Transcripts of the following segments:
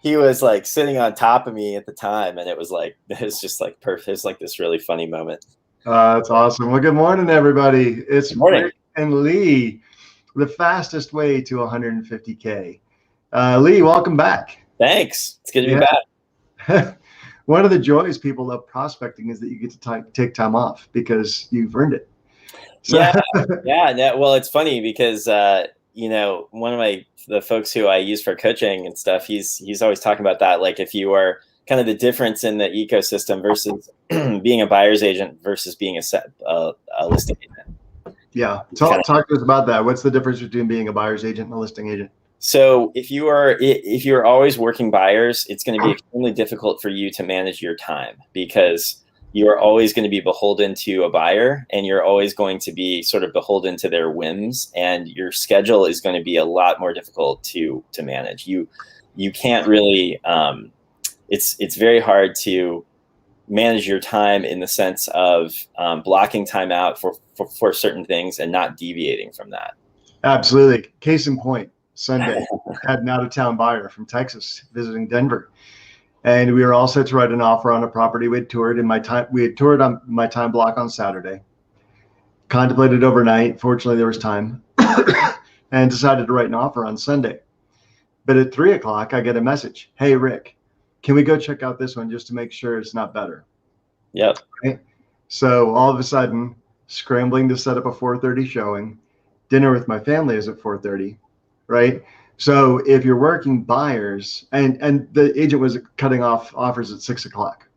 he was like sitting on top of me at the time, and it was just like perfect. It was like this really funny moment. That's awesome. Well, good morning, everybody. It's Good morning. Rick and Lee, the fastest way to 150K. Lee, welcome back. Thanks. It's good to be back. One of the joys people love prospecting is that you get to take time off because you've earned it. So. Yeah. Well, it's funny because one of the folks who I use for coaching and stuff, he's always talking about that. Like if you are kind of the difference in the ecosystem versus being a buyer's agent versus being a listing agent. Yeah. Talk to us about that. What's the difference between being a buyer's agent and a listing agent? So if you are always working buyers, it's going to be extremely difficult for you to manage your time because you are always going to be beholden to a buyer and you're always going to be sort of beholden to their whims, and your schedule is going to be a lot more difficult to manage. You can't really, it's very hard to manage your time in the sense of blocking time out for certain things and not deviating from that. Absolutely. Case in point, Sunday, had an out-of-town buyer from Texas visiting Denver. And we were all set to write an offer on a property we had toured on my time block on Saturday. Contemplated overnight. Fortunately, there was time. And decided to write an offer on Sunday. But at 3 o'clock, I get a message. Hey, Rick, can we go check out this one just to make sure it's not better? Yep. Right? So all of a sudden, scrambling to set up a 4:30 showing. Dinner with my family is at 4:30. Right. So if you're working buyers and the agent was cutting off offers at 6 o'clock,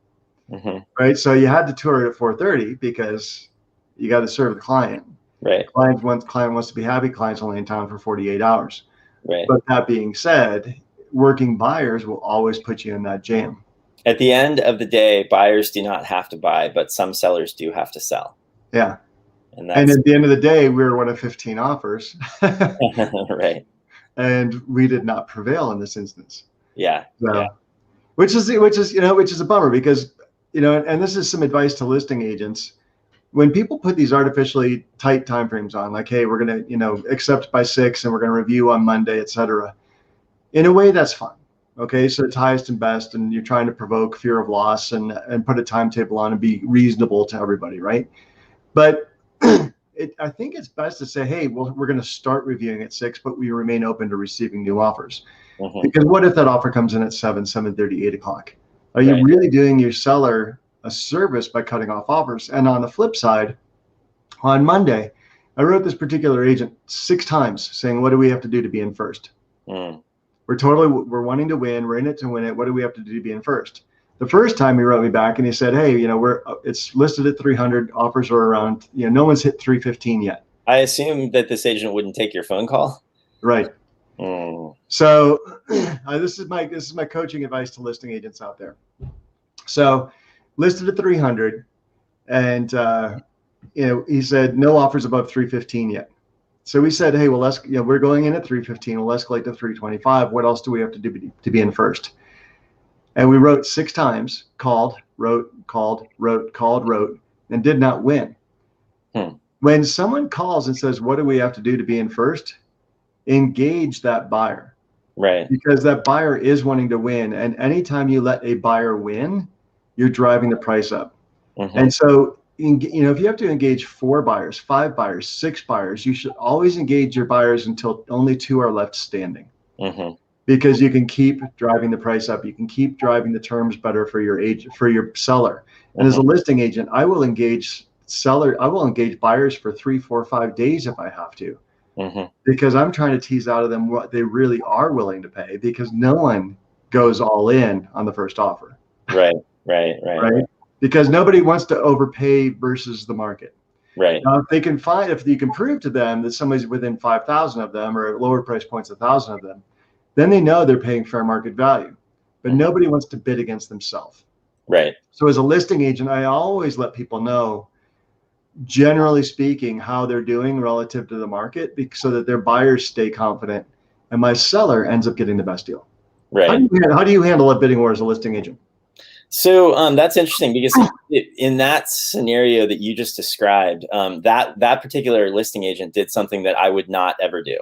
right? So you had to tour it at 4:30 because you got to serve the client. Right. Client wants to be happy. Client's only in town for 48 hours. Right. But that being said, working buyers will always put you in that jam. At the end of the day, buyers do not have to buy, but some sellers do have to sell. Yeah. And at the end of the day, we were one of 15 offers. Right. And we did not prevail in this instance. Yeah. So, yeah. Which is a bummer because, and this is some advice to listing agents. When people put these artificially tight timeframes on, like, hey, we're going to, accept by 6 and we're going to review on Monday, et cetera. In a way, that's fun. Okay. So it's highest and best. And you're trying to provoke fear of loss and put a timetable on and be reasonable to everybody. Right. But I think it's best to say, hey, well, we're going to start reviewing at 6, but we remain open to receiving new offers. Because what if that offer comes in at 7, 7:30, 8 o'clock? Are you really doing your seller a service by cutting off offers? And on the flip side, on Monday, I wrote this particular agent 6 times saying, what do we have to do to be in first? We're wanting to win. We're in it to win it. What do we have to do to be in first? The first time he wrote me back and he said, hey, it's listed at 300, offers are around, no one's hit 315 yet. I assume that this agent wouldn't take your phone call. Right. So this is my coaching advice to listing agents out there. So listed at 300 and, he said no offers above 315 yet. So we said, hey, well, we're going in at 315. We'll escalate to 325. What else do we have to do to be in first? And we wrote 6 times, called, wrote, and did not win. When someone calls and says, what do we have to do to be in first? Engage that buyer. Right. Because that buyer is wanting to win. And anytime you let a buyer win, you're driving the price up. And so, if you have to engage 4 buyers, 5 buyers, 6 buyers, you should always engage your buyers until only 2 are left standing. Because you can keep driving the price up. You can keep driving the terms better for your seller. And as a listing agent, I will engage buyers for 3, 4, 5 days if I have to, because I'm trying to tease out of them what they really are willing to pay, because no one goes all in on the first offer. Right. Because nobody wants to overpay versus the market. Right. Now, if you can prove to them that somebody's within 5,000 of them or at lower price points, 1,000 of them, then they know they're paying fair market value. But nobody wants to bid against themselves. Right. So as a listing agent, I always let people know, generally speaking, how they're doing relative to the market, so that their buyers stay confident and my seller ends up getting the best deal. Right. How do you handle a bidding war as a listing agent? So that's interesting, because in that scenario that you just described, that particular listing agent did something that I would not ever do.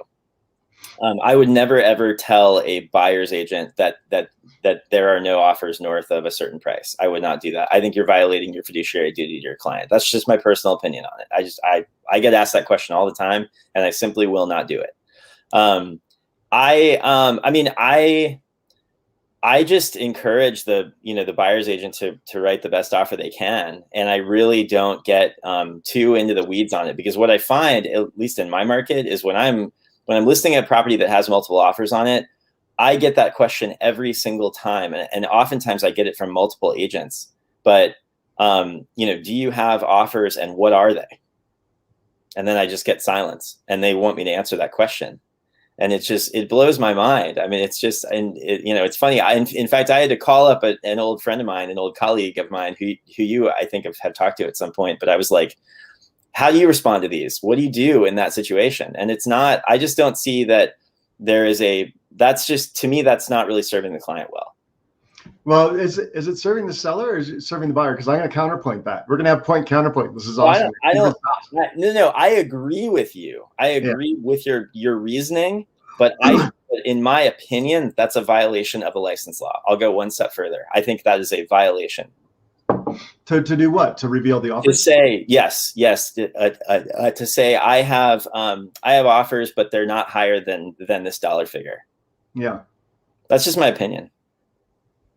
I would never ever tell a buyer's agent that there are no offers north of a certain price. I would not do that. I think you're violating your fiduciary duty to your client. That's just my personal opinion on it. I get asked that question all the time, and I simply will not do it. I just encourage the buyer's agent to write the best offer they can, and I really don't get too into the weeds on it, because what I find, at least in my market, is when I'm listing a property that has multiple offers on it, I get that question every single time, and oftentimes I get it from multiple agents. But do you have offers, and what are they? And then I just get silence, and they want me to answer that question. And it blows my mind. I mean, it's just, it's funny. In fact, I had to call up an old friend of mine, an old colleague of mine who you, I think, have talked to at some point. But I was like, how do you respond to these? What do you do in that situation? And it's not, I just don't see that that's just, to me, that's not really serving the client well. Well, is it serving the seller, or is it serving the buyer? Because I'm going to counterpoint that. We're going to have point counterpoint. This is awesome. No, I agree with you. I agree with your reasoning, but in my opinion, that's a violation of a license law. I'll go one step further. I think that is a violation. To do what? To reveal the offers? To say yes. To say I have offers, but they're not higher than this dollar figure. Yeah, that's just my opinion.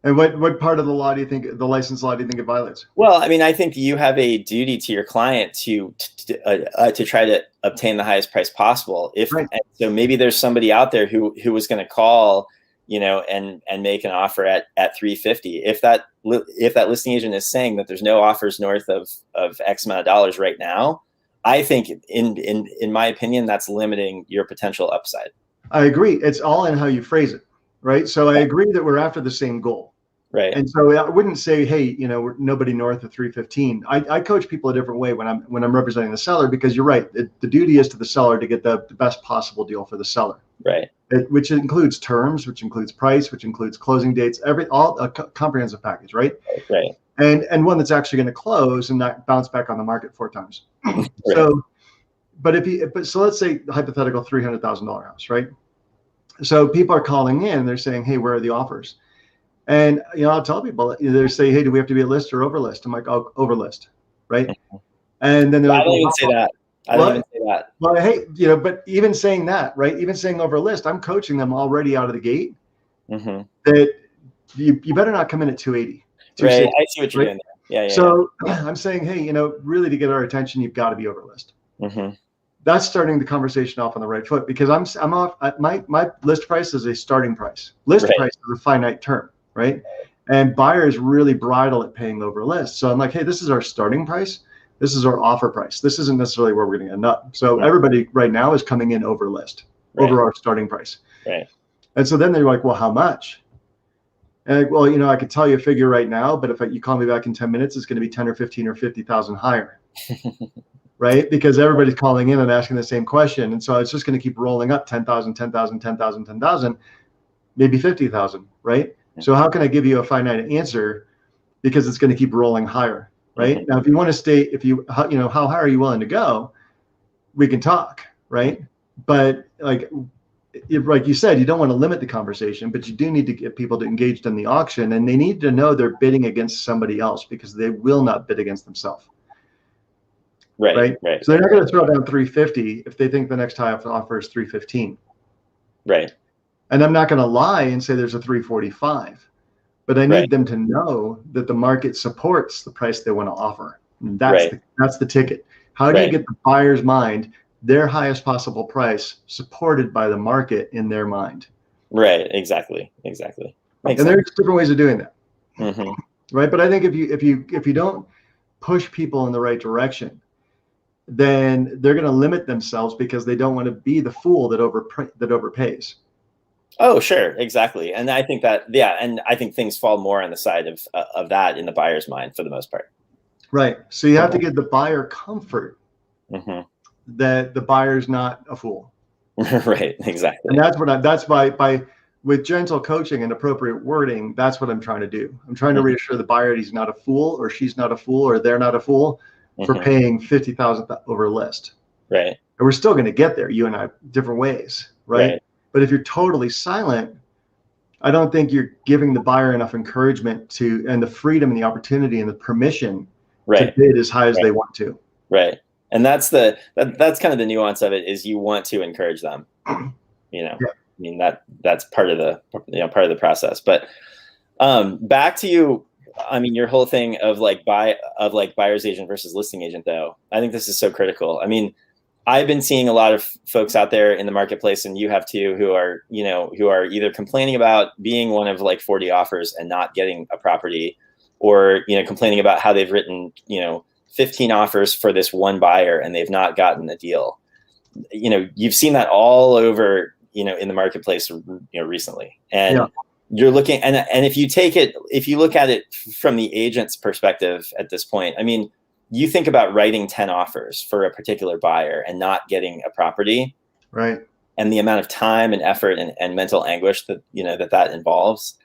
And what part of the law do you think, the license law, do you think it violates? Well, I mean, I think you have a duty to your client to try to obtain the highest price possible. So maybe there's somebody out there who was going to call, and make an offer at $350. If that listing agent is saying that there's no offers north of X amount of dollars right now, I think in my opinion, that's limiting your potential upside. I agree. It's all in how you phrase it. Right. So I agree that we're after the same goal. Right. And so I wouldn't say, hey, nobody north of 315. I coach people a different way when I'm representing the seller, because you're right. The duty is to the seller to get the best possible deal for the seller. Right. Which includes terms, which includes price, which includes closing dates, all a comprehensive package. Right. Right. And one that's actually going to close and not bounce back on the market 4 times. Right. So let's say the hypothetical $300,000 house. Right. So people are calling in, they're saying, hey, where are the offers? And, I'll tell people, they say, hey, do we have to be a list or over list? I'm like, oh, over list. Right. And then they're like, I don't even say that. I don't even say that. Well, hey, but even saying that, right, even saying over list, I'm coaching them already out of the gate that you better not come in at 280. Right. I see what you're doing there. Yeah. So I'm saying, hey, really to get our attention, you've got to be over list. That's starting the conversation off on the right foot, because I'm off. My list price is a starting price. List price is a finite term, right? And buyers really bridle at paying over list. So I'm like, hey, this is our starting price. This is our offer price. This isn't necessarily where we're going to end up. So everybody right now is coming in over list, over our starting price. Right. And so then they're like, well, how much? And I could tell you a figure right now, but if you call me back in 10 minutes, it's going to be 10 or 15 or 50,000 higher. Right? Because everybody's calling in and asking the same question. And so it's just going to keep rolling up 10,000, 10,000, 10,000, 10,000, maybe 50,000. Right? So how can I give you a finite answer? Because it's going to keep rolling higher. Right? Now, if you want to stay, how high are you willing to go? We can talk. Right? But like you said, you don't want to limit the conversation, but you do need to get people to engaged in the auction, and they need to know they're bidding against somebody else, because they will not bid against themselves. Right. So they're not going to throw down 350 if they think the next highest offer is 315. Right. And I'm not going to lie and say there's a 345, but I need them to know that the market supports the price they want to offer. And that's the ticket. How do you get the buyer's mind, their highest possible price, supported by the market in their mind? Right. Exactly. And there's different ways of doing that. Right. But I think if you don't push people in the right direction, then they're going to limit themselves, because they don't want to be the fool that overpays. Oh, sure. Exactly. And I think that, and I think things fall more on the side of that in the buyer's mind for the most part. Right. So you have to give the buyer comfort that the buyer's not a fool. Right. Exactly. And that's by with gentle coaching and appropriate wording, that's what I'm trying to do. I'm trying to reassure the buyer he's not a fool, or she's not a fool, or they're not a fool for paying 50,000 over list. Right. And we're still going to get there, you and I, different ways. Right. But if you're totally silent, I don't think you're giving the buyer enough encouragement to, and the freedom and the opportunity and the permission to bid as high as they want to. Right. And that's that's kind of the nuance of it, is you want to encourage them, you know. I mean, that's part of the, part of the process. But back to you, I mean, your whole thing of like buyer's agent versus listing agent, though, I think this is so critical. I mean, I've been seeing a lot of folks out there in the marketplace, and you have too, who are either complaining about being one of like 40 offers and not getting a property, or, complaining about how they've written, 15 offers for this one buyer and they've not gotten a deal. You've seen that all over, in the marketplace, recently. And you're looking, and if you look at it from the agent's perspective at this point, I mean, you think about writing 10 offers for a particular buyer and not getting a property, right? And the amount of time and effort and mental anguish that, that involves.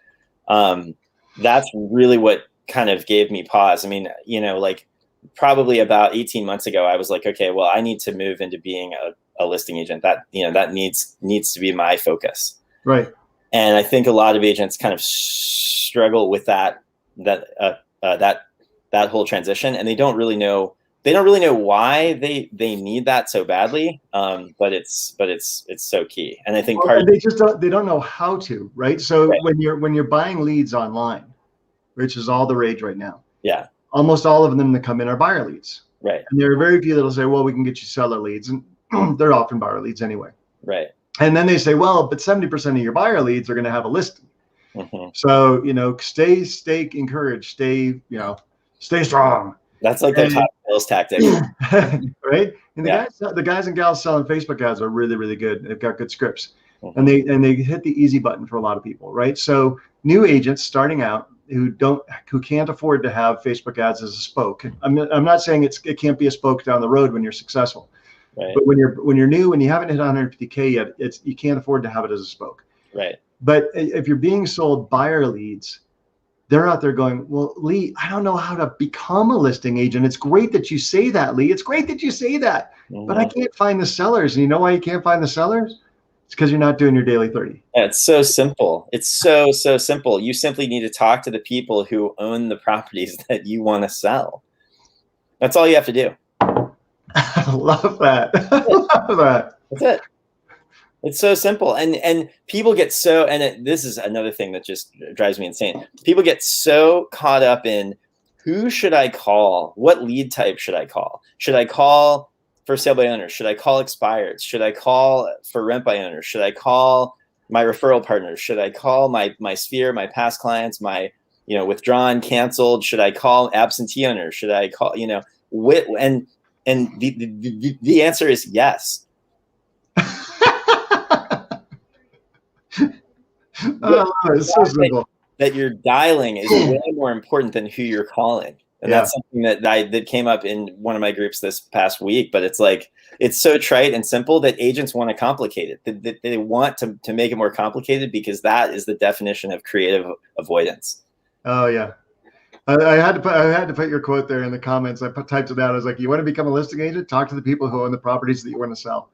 That's really what kind of gave me pause. I mean, like probably about 18 months ago, I was like, okay, well, I need to move into being a listing agent. That, that needs to be my focus. Right. And I think a lot of agents kind of struggle with that whole transition, and they don't really know why they need that so badly. But it's so key. And I think they don't know how to, right? So when you're buying leads online, which is all the rage right now. Yeah. Almost all of them that come in are buyer leads. Right. And there are very few that'll say, well, we can get you seller leads. And they're often buyer leads anyway. Right. And then they say, well, but 70% of your buyer leads are going to have a listing. Mm-hmm. So, stay encouraged, stay strong. That's like their top sales tactic. Right. And the guys and gals selling Facebook ads are really, really good. They've got good scripts. Mm-hmm. And they hit the easy button for a lot of people. Right. So new agents starting out who can't afford to have Facebook ads as a spoke. I'm not saying it can't be a spoke down the road when you're successful. Right. But when you're new and you haven't hit 150K yet, you can't afford to have it as a spoke. Right. But if you're being sold buyer leads, they're out there going, well, Lee, I don't know how to become a listing agent. It's great that you say that, Lee. It's great that you say that. Mm-hmm. But I can't find the sellers. And you know why you can't find the sellers? It's because you're not doing your daily 30. Yeah, it's so simple. It's so simple. You simply need to talk to the people who own the properties that you want to sell. That's all you have to do. I love that. I love that. That's it. It's so simple. And people get this is another thing that just drives me insane. People get so caught up in, who should I call? What lead type should I call? Should I call for sale by owners? Should I call expireds? Should I call for rent by owners? Should I call my referral partners? Should I call my sphere, my past clients, my, withdrawn, canceled? Should I call absentee owners? Should I call, and the answer is yes. It's so simple. That you're dialing is way more important than who you're calling. And that's something that came up in one of my groups this past week. But it's like, it's so trite and simple that agents want to complicate it. They want to make it more complicated, because that is the definition of creative avoidance. Oh yeah. I had to put your quote there in the comments. I typed it out. I was like, you want to become a listing agent? Talk to the people who own the properties that you want to sell.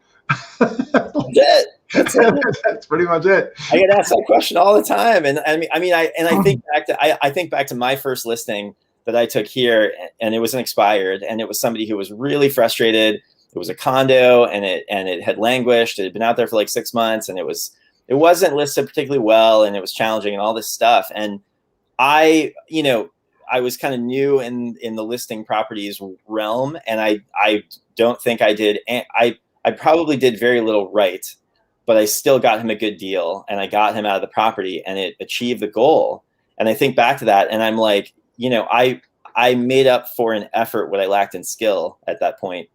That's it. That's pretty much it. I get asked that question all the time. And I think back to my first listing that I took here, and it was an expired, and it was somebody who was really frustrated. It was a condo, and it had languished. It had been out there for like 6 months, and it wasn't listed particularly well, and it was challenging and all this stuff. And I was kind of new in the listing properties realm, and I don't think I did. I probably did very little right, but I still got him a good deal, and I got him out of the property, and it achieved the goal. And I think back to that, and I'm like, I made up for an effort what I lacked in skill at that point,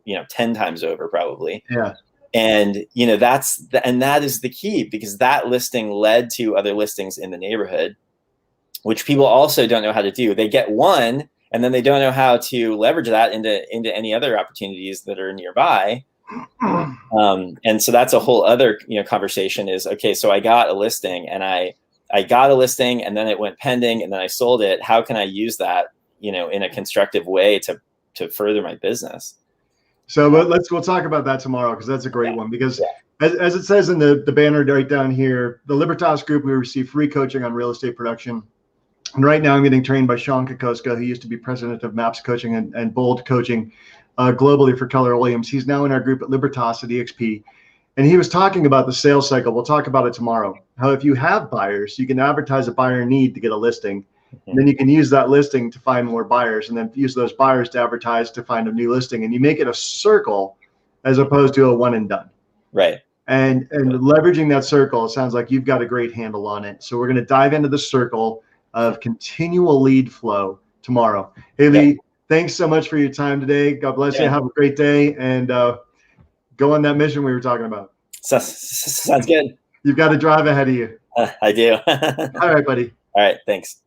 10 times over probably. Yeah. And, that is the key, because that listing led to other listings in the neighborhood, which people also don't know how to do. They get one, and then they don't know how to leverage that into any other opportunities that are nearby. And so that's a whole other, conversation is, okay, so I got a listing, and I got a listing, and then it went pending, and then I sold it. How can I use that, in a constructive way to further my business? So we'll talk about that tomorrow, because that's a great one, because As it says in the banner right down here, the Libertas Group, we receive free coaching on real estate production. And right now I'm getting trained by Sean Kokoska, who used to be president of MAPS Coaching and Bold Coaching globally for Keller Williams. He's now in our group at Libertas at EXP. And he was talking about the sales cycle. We'll talk about it tomorrow. How if you have buyers, you can advertise a buyer need to get a listing. And then you can use that listing to find more buyers, and then use those buyers to advertise to find a new listing. And you make it a circle as opposed to a one and done. Right. And leveraging that circle, it sounds like you've got a great handle on it. So we're going to dive into the circle of continual lead flow tomorrow. Hey, Lee, thanks so much for your time today. God bless you. Have a great day, and go on that mission we were talking about. Sounds good. You've got a drive ahead of you. I do. All right, buddy. All right. Thanks.